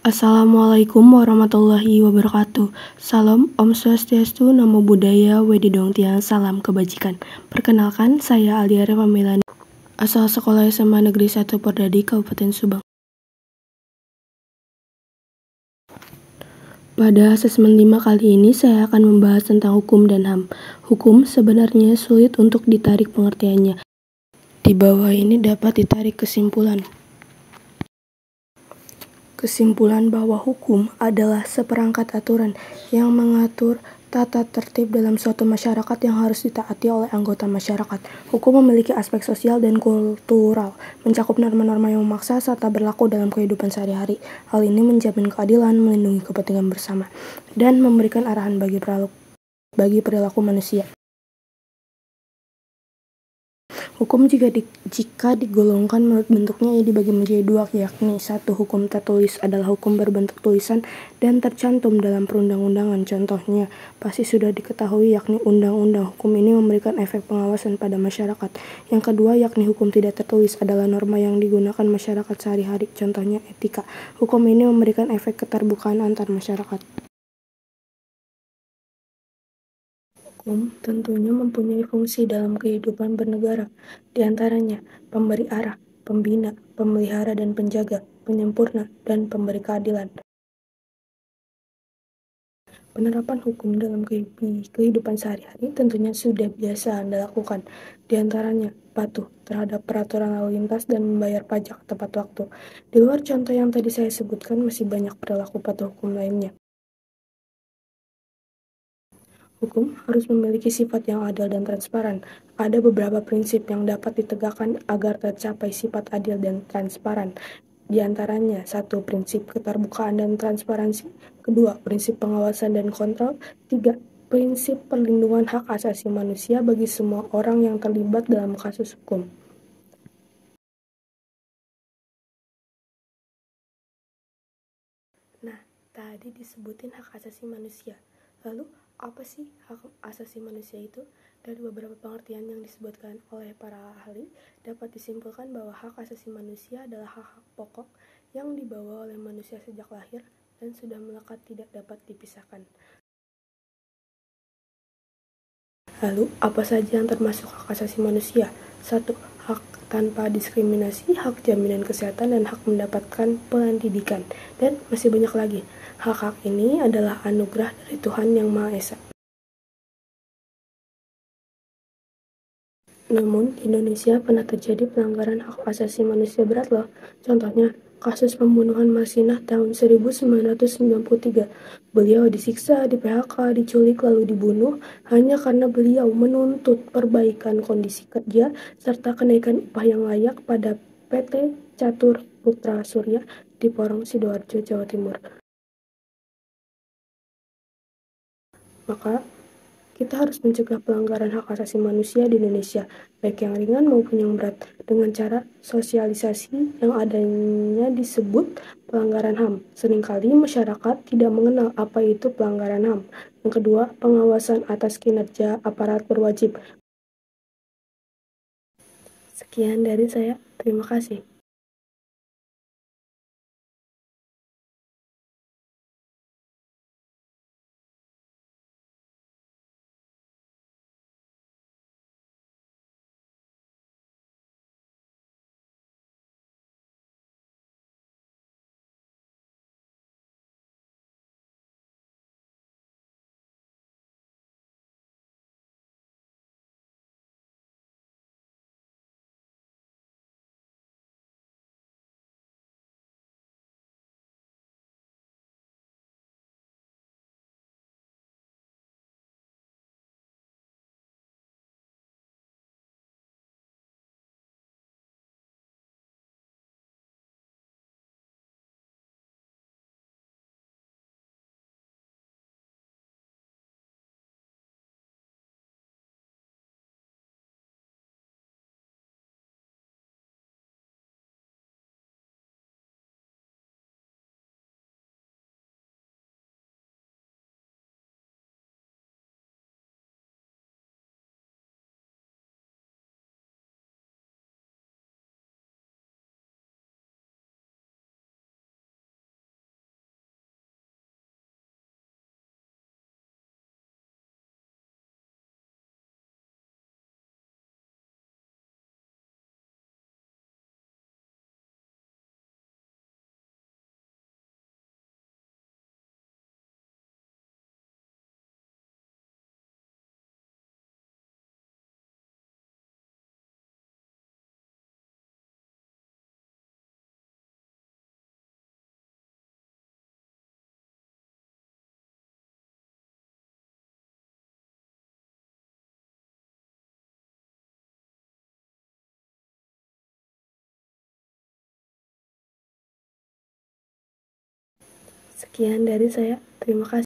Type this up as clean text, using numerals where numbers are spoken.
Assalamualaikum warahmatullahi wabarakatuh. Salam, Om Swastiastu, Namo Buddhaya, Wedidong Tiang, Salam Kebajikan. Perkenalkan, saya Aldiara Pamilani, asal Sekolah SMA Negeri 1 Perdadi, Kabupaten Subang. Pada asesmen 5 kali ini, saya akan membahas tentang hukum dan HAM. Hukum sebenarnya sulit untuk ditarik pengertiannya. Di bawah ini dapat ditarik kesimpulan. Kesimpulan bahwa hukum adalah seperangkat aturan yang mengatur tata tertib dalam suatu masyarakat yang harus ditaati oleh anggota masyarakat. Hukum memiliki aspek sosial dan kultural, mencakup norma-norma yang memaksa serta berlaku dalam kehidupan sehari-hari. Hal ini menjamin keadilan, melindungi kepentingan bersama, dan memberikan arahan bagi perilaku manusia. Hukum jika digolongkan menurut bentuknya ia dibagi menjadi dua, yakni satu, hukum tertulis adalah hukum berbentuk tulisan dan tercantum dalam perundang-undangan. Contohnya pasti sudah diketahui, yakni undang-undang. Hukum ini memberikan efek pengawasan pada masyarakat. Yang kedua, yakni hukum tidak tertulis adalah norma yang digunakan masyarakat sehari-hari. Contohnya etika. Hukum ini memberikan efek keterbukaan antar masyarakat. Hukum tentunya mempunyai fungsi dalam kehidupan bernegara, di antaranya pemberi arah, pembina, pemelihara dan penjaga, penyempurna, dan pemberi keadilan. Penerapan hukum dalam kehidupan sehari-hari tentunya sudah biasa Anda lakukan, di antaranya patuh terhadap peraturan lalu lintas dan membayar pajak tepat waktu. Di luar contoh yang tadi saya sebutkan, masih banyak perilaku patuh hukum lainnya. Hukum harus memiliki sifat yang adil dan transparan. Ada beberapa prinsip yang dapat ditegakkan agar tercapai sifat adil dan transparan. Di antaranya, satu, prinsip keterbukaan dan transparansi. Kedua, prinsip pengawasan dan kontrol. Tiga, prinsip perlindungan hak asasi manusia bagi semua orang yang terlibat dalam kasus hukum. Nah, tadi disebutin hak asasi manusia. Lalu, apa sih hak asasi manusia itu? Dari beberapa pengertian yang disebutkan oleh para ahli, dapat disimpulkan bahwa hak asasi manusia adalah hak-hak pokok yang dibawa oleh manusia sejak lahir dan sudah melekat tidak dapat dipisahkan. Lalu, apa saja yang termasuk hak asasi manusia? 1. Hak tanpa diskriminasi, hak jaminan kesehatan, dan hak mendapatkan pendidikan. Dan masih banyak lagi. Hak-hak ini adalah anugerah dari Tuhan Yang Maha Esa. Namun, di Indonesia pernah terjadi pelanggaran hak asasi manusia berat loh. Contohnya, kasus pembunuhan Marsinah tahun 1993. Beliau disiksa, di-PHK, diculik, lalu dibunuh hanya karena beliau menuntut perbaikan kondisi kerja serta kenaikan upah yang layak pada PT Catur Putra Surya di Porong, Sidoarjo, Jawa Timur. Maka, kita harus mencegah pelanggaran hak asasi manusia di Indonesia, baik yang ringan maupun yang berat, dengan cara sosialisasi yang adanya disebut pelanggaran HAM. Seringkali masyarakat tidak mengenal apa itu pelanggaran HAM. Yang kedua, pengawasan atas kinerja aparat berwajib. Sekian dari saya, terima kasih. Sekian dari saya. Terima kasih.